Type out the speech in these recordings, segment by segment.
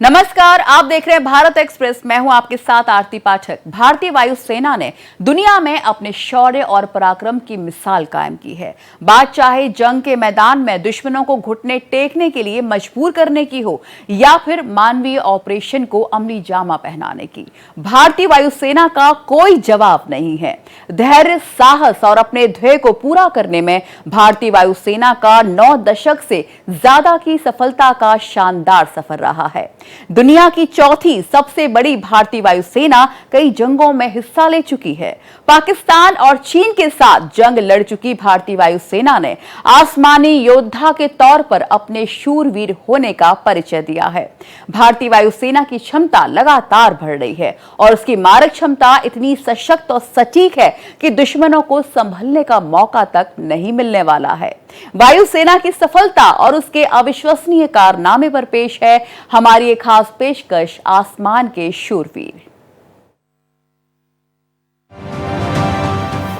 नमस्कार, आप देख रहे हैं भारत एक्सप्रेस। मैं हूं आपके साथ आरती पाठक। भारतीय वायुसेना ने दुनिया में अपने शौर्य और पराक्रम की मिसाल कायम की है। बात चाहे जंग के मैदान में दुश्मनों को घुटने टेकने के लिए मजबूर करने की हो या फिर मानवीय ऑपरेशन को अमली जामा पहनाने की, भारतीय वायुसेना का कोई जवाब नहीं है। धैर्य, साहस और अपने ध्येय को पूरा करने में भारतीय वायुसेना का 9 दशक से ज्यादा की सफलता का शानदार सफर रहा है। दुनिया की चौथी सबसे बड़ी भारतीय वायुसेना कई जंगों में हिस्सा ले चुकी है। पाकिस्तान और चीन के साथ जंग लड़ चुकी भारतीय वायुसेना ने आसमानी योद्धा के तौर पर अपने शूरवीर होने का परिचय दिया है। भारतीय वायुसेना की क्षमता लगातार बढ़ रही है और उसकी मारक क्षमता इतनी सशक्त और सटीक है कि दुश्मनों को संभलने का मौका तक नहीं मिलने वाला है। वायुसेना की सफलता और उसके अविश्वसनीय कारनामे पर पेश है हमारी एक खास पेशकश, आसमान के शूरवीर।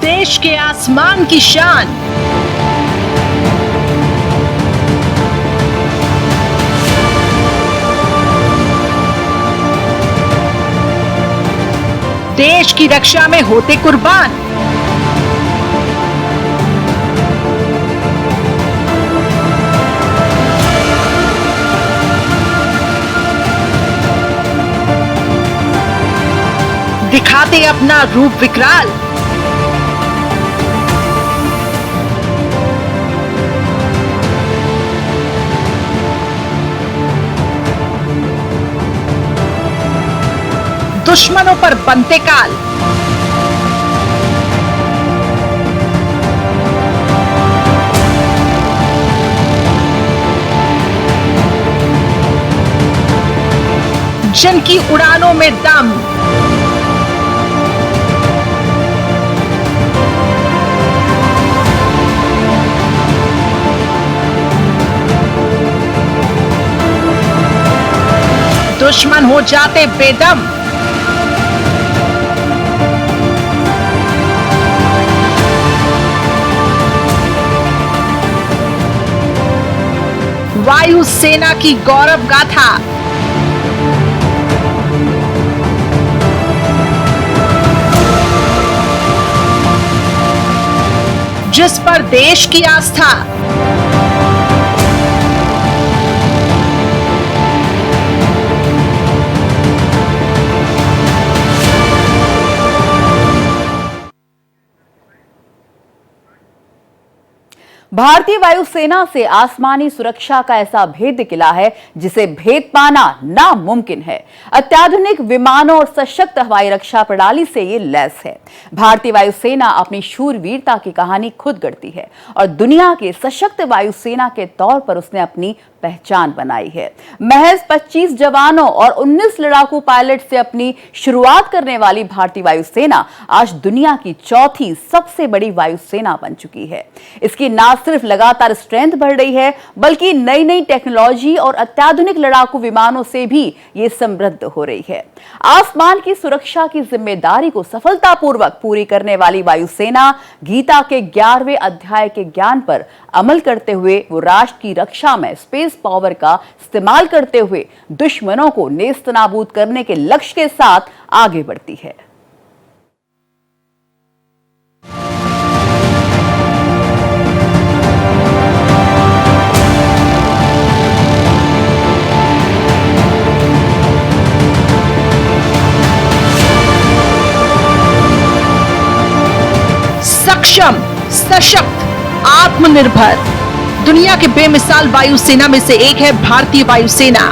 देश के आसमान की शान, देश की रक्षा में होते कुर्बान, दिखाते अपना रूप विकराल। दुश्मनों पर बनते काल, जिनकी उड़ानों में दम, दुश्मन हो जाते बेदम। वायु सेना की गौरव गाथा, जिस पर देश की आस्था, भारतीय वायुसेना से आसमानी सुरक्षा का ऐसा भेद किला है जिसे भेद पाना नामुमकिन है। अत्याधुनिक विमानों और सशक्त हवाई रक्षा प्रणाली से ये लैस है। भारतीय वायुसेना अपनी शूरवीरता की कहानी खुद गढ़ती है और दुनिया के सशक्त वायुसेना के तौर पर उसने अपनी पहचान बनाई है। महज 25 जवानों और 19 लड़ाकू पायलट से अपनी शुरुआत करने वाली भारतीय वायुसेना आज दुनिया की चौथी सबसे बड़ी वायुसेना बन चुकी है। इसकी न सिर्फ लगातार स्ट्रेंथ बढ़ रही है बल्कि नई नई टेक्नोलॉजी और अत्याधुनिक लड़ाकू विमानों से भी ये समृद्ध हो रही है। आसमान की सुरक्षा की जिम्मेदारी को सफलतापूर्वक पूरी करने वाली वायुसेना गीता के 11वें अध्याय के ज्ञान पर अमल करते हुए वो राष्ट्र की रक्षा में स्पेस पावर का इस्तेमाल करते हुए दुश्मनों को नेस्तनाबूद करने के लक्ष्य के साथ आगे बढ़ती है। सक्षम, सशक्त, आत्मनिर्भर, दुनिया के बेमिसाल वायुसेना में से एक है भारतीय वायुसेना।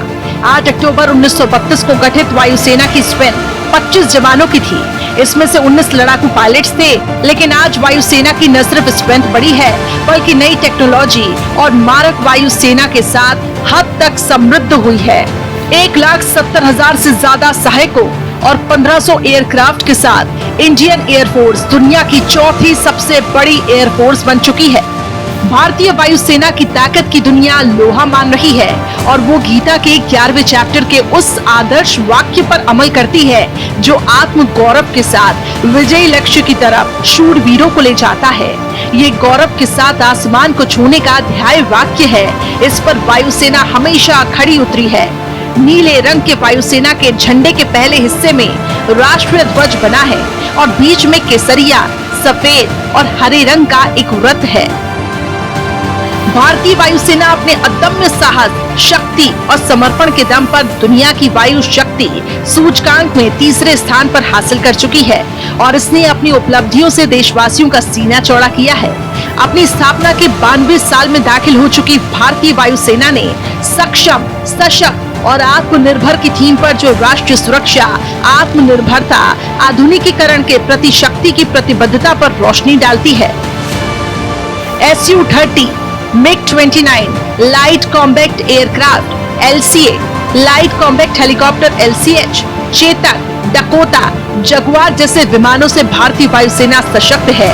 8 अक्टूबर 1932 को गठित वायुसेना की स्ट्रेंथ 25 जवानों की थी। इसमें से 19 लड़ाकू पायलट्स थे। लेकिन आज वायुसेना की न सिर्फ स्ट्रेंथ बढ़ी है बल्कि नई टेक्नोलॉजी और मारक वायुसेना के साथ हद तक समृद्ध हुई है। 1,70,000 से ज्यादा सहायकों और 1500 एयरक्राफ्ट के साथ इंडियन एयरफोर्स दुनिया की चौथी सबसे बड़ी एयरफोर्स बन चुकी है। भारतीय वायुसेना की ताकत की दुनिया लोहा मान रही है और वो गीता के 11वें चैप्टर के उस आदर्श वाक्य पर अमल करती है जो आत्म गौरव के साथ विजयी लक्ष्य की तरफ शूरवीरों को ले जाता है। ये गौरव के साथ आसमान को छूने का ध्येय वाक्य है। इस पर वायुसेना हमेशा खड़ी उतरी है। नीले रंग के वायुसेना के झंडे के पहले हिस्से में राष्ट्रीय ध्वज बना है और बीच में केसरिया, सफेद और हरे रंग का एक वृत्त है। भारतीय वायुसेना अपने अदम्य साहस, शक्ति और समर्पण के दम पर दुनिया की वायु शक्ति सूचकांक में तीसरे स्थान पर हासिल कर चुकी है और इसने अपनी उपलब्धियों से देशवासियों का सीना चौड़ा किया है। अपनी स्थापना के 92 साल में दाखिल हो चुकी भारतीय वायुसेना ने सक्षम, सशक्त और आत्मनिर्भर की थीम पर जो राष्ट्रीय सुरक्षा, आत्मनिर्भरता, आधुनिकीकरण के प्रति शक्ति की प्रतिबद्धता पर रोशनी डालती है। Su-30 MiG-29 light combat aircraft LCA, light combat helicopter LCH, Chetak, Dakota, Jaguar जैसे विमानों से भारतीय वायुसेना सशक्त है।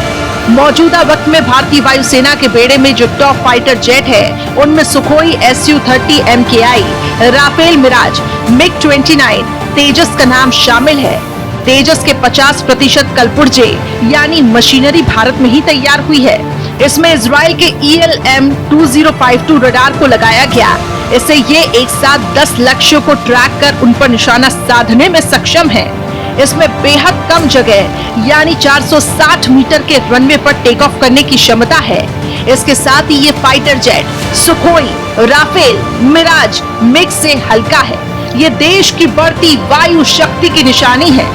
मौजूदा वक्त में भारतीय वायुसेना के बेड़े में जो टॉप फाइटर जेट है उनमें Sukhoi Su-30 MKI, Rafale Mirage, MiG-29, Tejas का नाम शामिल है। तेजस के 50% कलपुर्जे यानी मशीनरी भारत में ही तैयार हुई है। इसमें इजराइल के ELM-2052 रडार को लगाया गया। इससे ये एक साथ 10 लक्ष्यों को ट्रैक कर उन पर निशाना साधने में सक्षम है। इसमें बेहद कम जगह यानी 460 मीटर के रनवे पर टेक ऑफ करने की क्षमता है। इसके साथ ही ये fighter jet Sukhoi, Rafale, Mirage, MiG से हल्का है। ये देश की बढ़ती वायु शक्ति की निशानी है।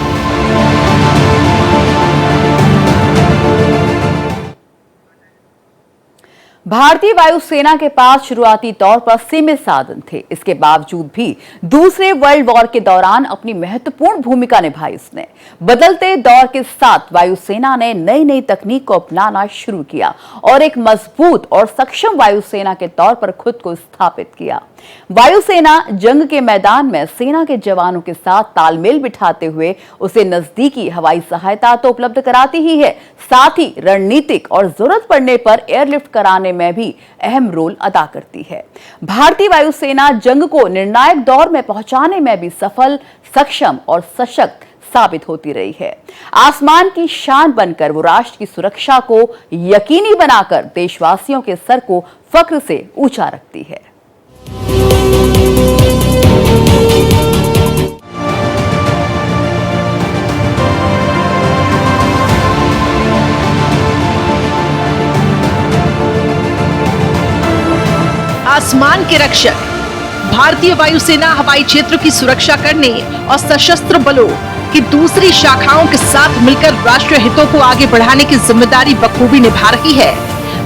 भारतीय वायुसेना के पास शुरुआती तौर पर सीमित साधन थे। इसके बावजूद भी दूसरे वर्ल्ड वॉर के दौरान अपनी महत्वपूर्ण भूमिका निभाई इसने। बदलते दौर के साथ वायुसेना ने नई नई तकनीक को अपनाना शुरू किया और एक मजबूत और सक्षम वायुसेना के तौर पर खुद को स्थापित किया। वायुसेना जंग के मैदान में सेना के जवानों के साथ तालमेल बिठाते हुए उसे नजदीकी हवाई सहायता तो उपलब्ध कराती ही है, साथ ही रणनीतिक और जरूरत पड़ने पर एयरलिफ्ट कराने में भी अहम रोल अदा करती है। भारतीय वायुसेना जंग को निर्णायक दौर में पहुंचाने में भी सफल, सक्षम और सशक्त साबित होती रही है। आसमान की शान बनकर वो राष्ट्र की सुरक्षा को यकीनी बनाकर देशवासियों के सर को फख्र से ऊंचा रखती है। आसमान के रक्षक भारतीय वायुसेना हवाई क्षेत्र की सुरक्षा करने और सशस्त्र बलों की दूसरी शाखाओं के साथ मिलकर राष्ट्रीय हितों को आगे बढ़ाने की जिम्मेदारी बखूबी निभा रही है।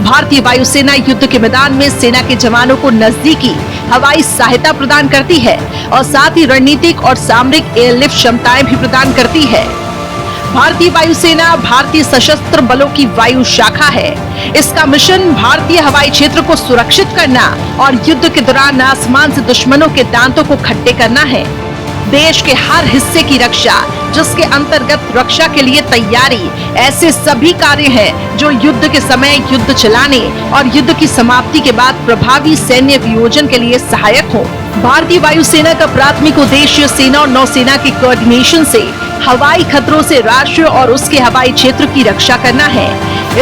भारतीय वायुसेना युद्ध के मैदान में सेना के जवानों को नजदीकी हवाई सहायता प्रदान करती है और साथ ही रणनीतिक और सामरिक एयरलिफ्ट क्षमताएं भी प्रदान करती है। भारतीय वायुसेना भारतीय सशस्त्र बलों की वायु शाखा है। इसका मिशन भारतीय हवाई क्षेत्र को सुरक्षित करना और युद्ध के दौरान आसमान से दुश्मनों के दांतों को खट्टे करना है। देश के हर हिस्से की रक्षा, जिसके अंतर्गत रक्षा के लिए तैयारी, ऐसे सभी कार्य हैं जो युद्ध के समय युद्ध चलाने और युद्ध की समाप्ति के बाद प्रभावी सैन्य वियोजन के लिए सहायक हो। भारतीय वायुसेना का प्राथमिक उद्देश्य सेना और नौसेना के कोऑर्डिनेशन से हवाई खतरों से राष्ट्र और उसके हवाई क्षेत्र की रक्षा करना है।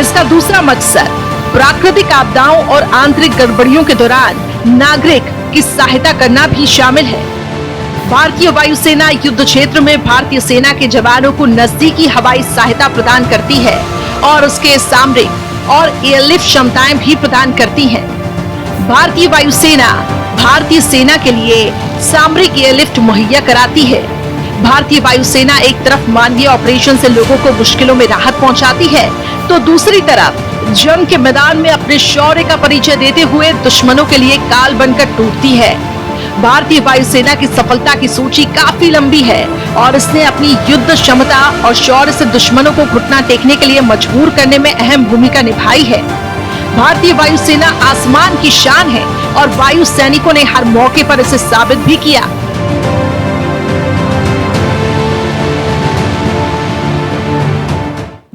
इसका दूसरा मकसद प्राकृतिक आपदाओं और आंतरिक गड़बड़ियों के दौरान नागरिक की सहायता करना भी शामिल है। भारतीय वायुसेना युद्ध क्षेत्र में भारतीय सेना के जवानों को नजदीकी हवाई सहायता प्रदान करती है और उसके सामरिक और एयरलिफ्ट क्षमताएं भी प्रदान करती हैं। भारतीय वायुसेना भारतीय सेना के लिए सामरिक एयरलिफ्ट मुहैया कराती है। भारतीय वायुसेना एक तरफ मानवीय ऑपरेशन से लोगों को मुश्किलों में राहत पहुंचाती है, तो दूसरी तरफ जंग के मैदान में अपने शौर्य का परिचय देते हुए दुश्मनों के लिए काल बनकर टूटती है। भारतीय वायुसेना की सफलता की सूची काफी लंबी है और इसने अपनी युद्ध क्षमता और शौर्य से दुश्मनों को घुटना टेकने के लिए मजबूर करने में अहम भूमिका निभाई है। भारतीय वायुसेना आसमान की शान है और वायु सैनिकों ने हर मौके पर इसे साबित भी किया।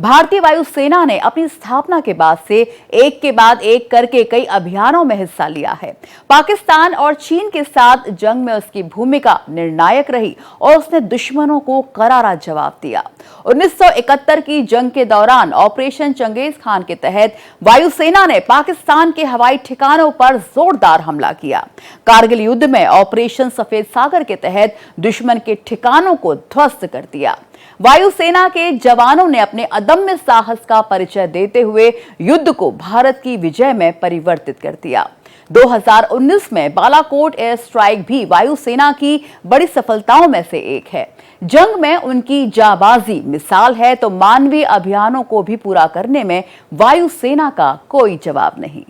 भारतीय वायुसेना ने अपनी स्थापना के बाद से एक के बाद एक करके कई अभियानों में हिस्सा लिया है। पाकिस्तान और चीन के साथ जंग में उसकी भूमिका निर्णायक रही और उसने दुश्मनों को करारा जवाब दिया। 1971 की जंग के दौरान ऑपरेशन चंगेज खान के तहत वायुसेना ने पाकिस्तान के हवाई ठिकानों पर जोरदार हमला किया। कारगिल युद्ध में ऑपरेशन सफेद सागर के तहत दुश्मन के ठिकानों को ध्वस्त कर दिया। वायुसेना के जवानों ने अपने अदम्य साहस का परिचय देते हुए युद्ध को भारत की विजय में परिवर्तित कर दिया। 2019 में बालाकोट एयर स्ट्राइक भी वायुसेना की बड़ी सफलताओं में से एक है। जंग में उनकी जाबाजी मिसाल है तो मानवीय अभियानों को भी पूरा करने में वायुसेना का कोई जवाब नहीं।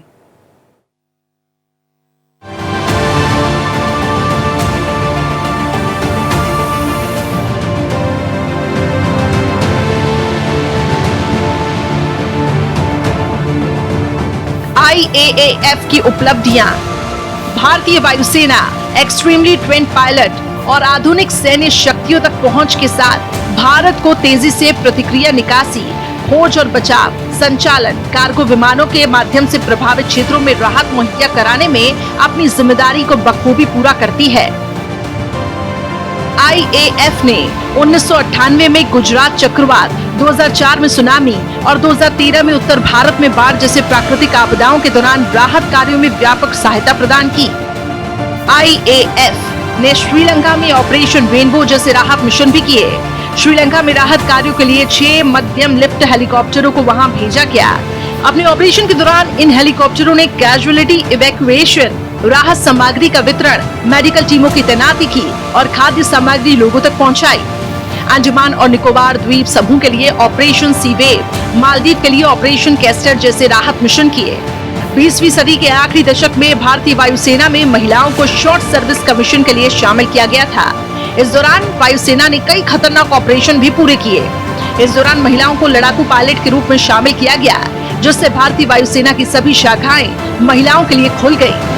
IAAF की उपलब्धियां। भारतीय वायुसेना एक्सट्रीमली ट्रेन्ड पायलट और आधुनिक सैन्य शक्तियों तक पहुंच के साथ भारत को तेजी से प्रतिक्रिया निकासी, खोज और बचाव, संचालन, कार्गो विमानों के माध्यम से प्रभावित क्षेत्रों में राहत मुहैया कराने में अपनी जिम्मेदारी को बखूबी पूरा करती है। IAF ने 1998 में गुजरात चक्रवात, 2004 में सुनामी और 2013 में उत्तर भारत में बाढ़ जैसे प्राकृतिक आपदाओं के दौरान राहत कार्यों में व्यापक सहायता प्रदान की। IAF ने श्रीलंका में ऑपरेशन रेनबो जैसे राहत मिशन भी किए। श्रीलंका में राहत कार्यों के लिए 6 मध्यम लिफ्ट हेलीकॉप्टरों को वहां भेजा गया। अपने ऑपरेशन के दौरान इन हेलीकॉप्टरों ने कैजुअलिटी इवैक्यूएशन, राहत सामग्री का वितरण, मेडिकल टीमों की तैनाती की और खाद्य सामग्री लोगों तक पहुंचाई। अंडमान और निकोबार द्वीप समूह के लिए ऑपरेशन सी वेव, मालदीव के लिए ऑपरेशन कैस्टर जैसे राहत मिशन किए। 20वीं सदी के आखिरी दशक में भारतीय वायुसेना में महिलाओं को शॉर्ट सर्विस कमीशन के लिए शामिल किया गया था। इस दौरान वायुसेना ने कई खतरनाक ऑपरेशन भी पूरे किए। इस दौरान महिलाओं को लड़ाकू पायलट के रूप में शामिल किया गया, जिससे भारतीय वायुसेना की सभी शाखाएं महिलाओं के लिए खुल गयी।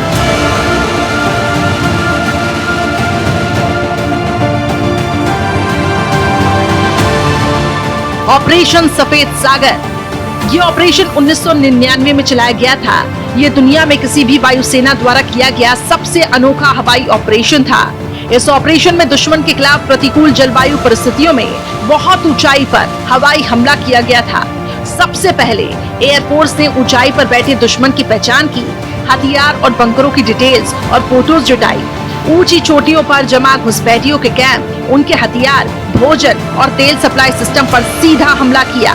ऑपरेशन सफेद सागर। ये ऑपरेशन 1999 में चलाया गया था। ये दुनिया में किसी भी वायुसेना द्वारा किया गया सबसे अनोखा हवाई ऑपरेशन था। इस ऑपरेशन में दुश्मन के खिलाफ प्रतिकूल जलवायु परिस्थितियों में बहुत ऊंचाई पर हवाई हमला किया गया था। सबसे पहले एयरफोर्स ने ऊंचाई पर बैठे दुश्मन की पहचान की, हथियार और बंकरों की डिटेल्स और फोटोज जुटाई। ऊंची चोटियों पर जमा घुसपैठियों के कैंप, उनके हथियार, भोजन और तेल सप्लाई सिस्टम पर सीधा हमला किया।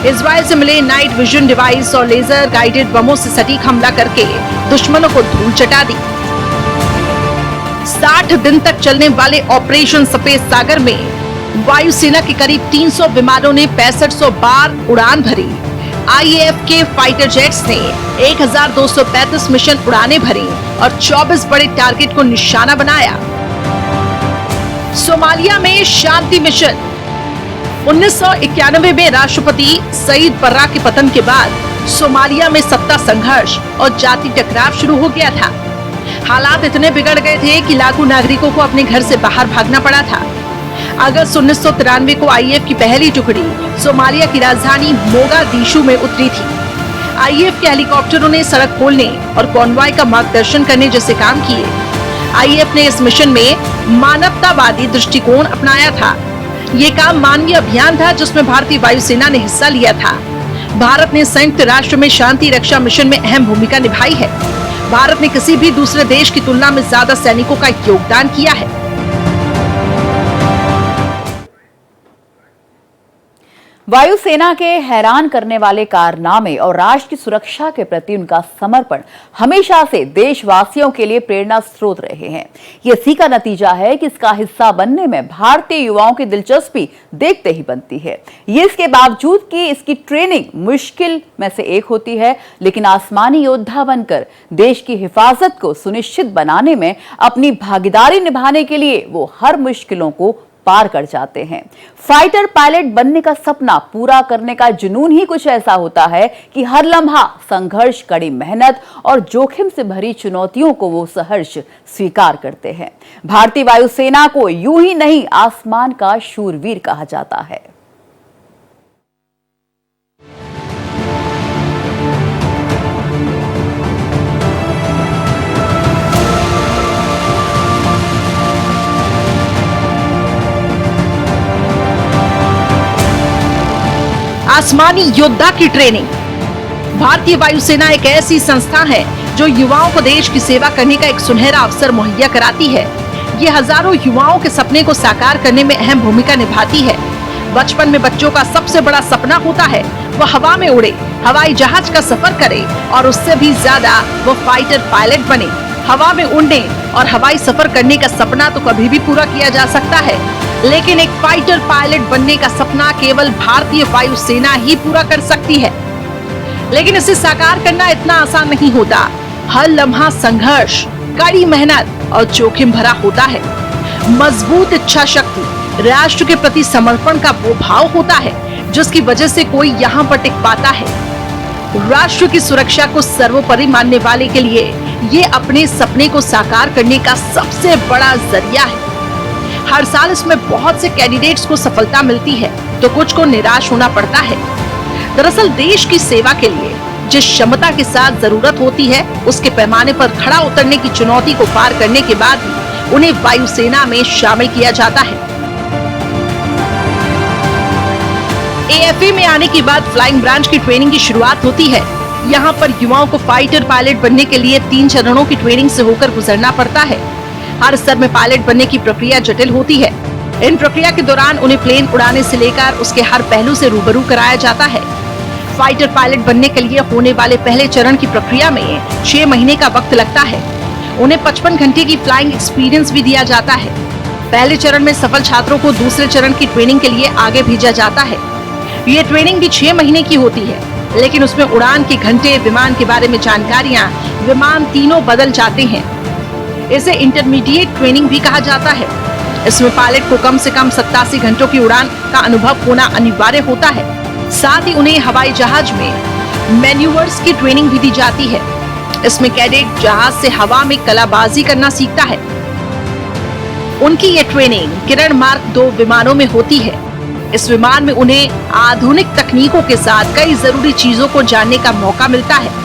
इजराइल से मिले नाइट विजन डिवाइस और लेजर गाइडेड बमों से सटीक हमला करके दुश्मनों को धूल चटा दी। 60 दिन तक चलने वाले ऑपरेशन सफेद सागर में वायुसेना के करीब 300 विमानों ने 6500 बार उड़ान भरी। IAF के फाइटर जेट्स ने 1235 मिशन उड़ानें भरी और 24 बड़े टारगेट को निशाना बनाया। सोमालिया में शांति मिशन। 1991 में राष्ट्रपति सईद बर्रा के पतन के बाद सोमालिया में सत्ता संघर्ष और जाति टकराव शुरू हो गया था। हालात इतने बिगड़ गए थे कि लाखों नागरिकों को अपने घर से बाहर भागना पड़ा था। अगस्त 1993 को IAF की पहली टुकड़ी सोमालिया की राजधानी मोगादिशु में उतरी थी। IAF के हेलीकॉप्टरों ने सड़क खोलने और कॉन्वॉय का मार्गदर्शन करने जैसे काम किए। IAF ने इस मिशन में मानवतावादी दृष्टिकोण अपनाया था। ये काम मानवीय अभियान था जिसमें भारतीय वायुसेना ने हिस्सा लिया था। भारत ने संयुक्त राष्ट्र में शांति रक्षा मिशन में अहम भूमिका निभाई है। भारत ने किसी भी दूसरे देश की तुलना में ज्यादा सैनिकों का योगदान किया है। वायुसेना के हैरान करने वाले कारनामे और राष्ट्र की सुरक्षा के प्रति उनका समर्पण हमेशा से देशवासियों के लिए प्रेरणा स्रोत रहे हैं। ये इसी का नतीजा है कि इसका हिस्सा बनने में भारतीय युवाओं की दिलचस्पी देखते ही बनती है। ये इसके बावजूद कि इसकी ट्रेनिंग मुश्किल में से एक होती है, लेकिन आसमानी योद्धा बनकर देश की हिफाजत को सुनिश्चित बनाने में अपनी भागीदारी निभाने के लिए वो हर मुश्किलों को पार कर जाते हैं। फाइटर पायलट बनने का सपना पूरा करने का जुनून ही कुछ ऐसा होता है कि हर लम्हा संघर्ष, कड़ी मेहनत और जोखिम से भरी चुनौतियों को वो सहर्ष स्वीकार करते हैं। भारतीय वायुसेना को यूं ही नहीं, आसमान का शूरवीर कहा जाता है। आसमानी योद्धा की ट्रेनिंग। भारतीय वायुसेना एक ऐसी संस्था है जो युवाओं को देश की सेवा करने का एक सुनहरा अवसर मुहैया कराती है। ये हजारों युवाओं के सपने को साकार करने में अहम भूमिका निभाती है। बचपन में बच्चों का सबसे बड़ा सपना होता है वो हवा में उड़े, हवाई जहाज का सफर करे और उससे भी ज्यादा वो फाइटर पायलट बने। हवा में उड़ने और हवाई सफर करने का सपना तो कभी भी पूरा किया जा सकता है, लेकिन एक फाइटर पायलट बनने का सपना केवल भारतीय वायुसेना ही पूरा कर सकती है। लेकिन इसे साकार करना इतना आसान नहीं होता। हर लम्हा संघर्ष, कड़ी मेहनत और जोखिम भरा होता है। मजबूत इच्छा शक्ति, राष्ट्र के प्रति समर्पण का वो भाव होता है जिसकी वजह से कोई यहाँ पर टिक पाता है। राष्ट्र की सुरक्षा को सर्वोपरि मानने वाले के लिए ये अपने सपने को साकार करने का सबसे बड़ा जरिया है। हर साल इसमें बहुत से कैंडिडेट्स को सफलता मिलती है तो कुछ को निराश होना पड़ता है। दरअसल देश की सेवा के लिए जिस क्षमता के साथ जरूरत होती है उसके पैमाने पर खड़ा उतरने की चुनौती को पार करने के बाद ही उन्हें वायुसेना में शामिल किया जाता है। एएफए में आने के बाद फ्लाइंग ब्रांच की ट्रेनिंग की शुरुआत होती है। यहाँ पर युवाओं को फाइटर पायलट बनने के लिए 3 चरणों की ट्रेनिंग से होकर गुजरना पड़ता है। हर स्तर में पायलट बनने की प्रक्रिया जटिल होती है। इन प्रक्रिया के दौरान उन्हें प्लेन उड़ाने से लेकर उसके हर पहलू से रूबरू कराया जाता है। फाइटर पायलट बनने के लिए होने वाले पहले चरण की प्रक्रिया में 6 महीने का वक्त लगता है। उन्हें 55 घंटे की फ्लाइंग एक्सपीरियंस भी दिया जाता है। पहले चरण में सफल छात्रों को दूसरे चरण की ट्रेनिंग के लिए आगे भेजा जाता है। ये ट्रेनिंग भी 6 महीने की होती है, लेकिन उसमें उड़ान के घंटे, विमान के बारे में जानकारियां, विमान तीनों बदल जाते हैं। इसे इंटरमीडिएट ट्रेनिंग भी कहा जाता है। इसमें पायलट को कम से कम 87 घंटों की उड़ान का अनुभव होना अनिवार्य होता है। साथ ही उन्हें हवाई जहाज में मैन्यूवर्स की ट्रेनिंग भी दी जाती है। इसमें कैडेट जहाज से हवा में कलाबाजी करना सीखता है। उनकी ये ट्रेनिंग किरण मार्क 2 विमानों में होती है। इस विमान में उन्हें आधुनिक तकनीकों के साथ कई जरूरी चीजों को जानने का मौका मिलता है।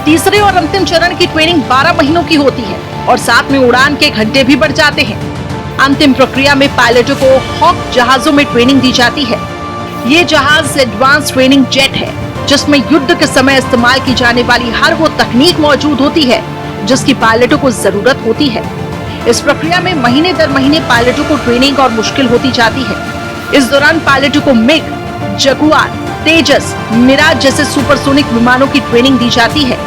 तीसरे और अंतिम चरण की ट्रेनिंग 12 महीनों की होती है और साथ में उड़ान के घंटे भी बढ़ जाते हैं। अंतिम प्रक्रिया में पायलटों को हॉक जहाजों में ट्रेनिंग दी जाती है। ये जहाज एडवांस ट्रेनिंग जेट है जिसमें युद्ध के समय इस्तेमाल की जाने वाली हर वो तकनीक मौजूद होती है जिसकी पायलटों को जरूरत होती है। इस प्रक्रिया में महीने दर महीने पायलटों को ट्रेनिंग और मुश्किल होती जाती है। इस दौरान पायलटों को मिग, जगुआर, तेजस, मिराज जैसे सुपरसोनिक विमानों की ट्रेनिंग दी जाती है।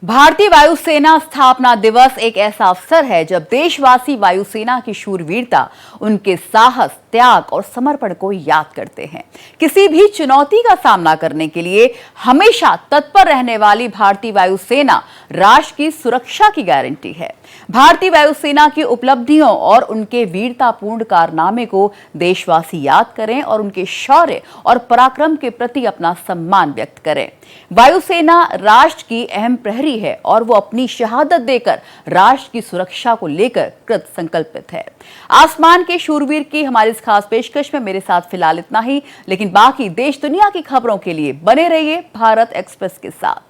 भारतीय वायुसेना स्थापना दिवस एक ऐसा अवसर है जब देशवासी वायुसेना की शूरवीरता, उनके साहस, त्याग और समर्पण को याद करते हैं। किसी भी चुनौती का सामना करने के लिए हमेशा तत्पर रहने वाली भारतीय वायुसेना राष्ट्र की सुरक्षा की गारंटी है। भारतीय वायुसेना की उपलब्धियों और उनके वीरतापूर्ण कारनामे को देशवासी याद करें और उनके शौर्य और पराक्रम के प्रति अपना सम्मान व्यक्त करें। वायुसेना राष्ट्र की अहम प्रहरी है और वो अपनी शहादत देकर राष्ट्र की सुरक्षा को लेकर कृत संकल्पित है। आसमान के शूरवीर की हमारी इस खास पेशकश में मेरे साथ फिलहाल इतना ही, लेकिन बाकी देश दुनिया की खबरों के लिए बने रहिए भारत एक्सप्रेस के साथ।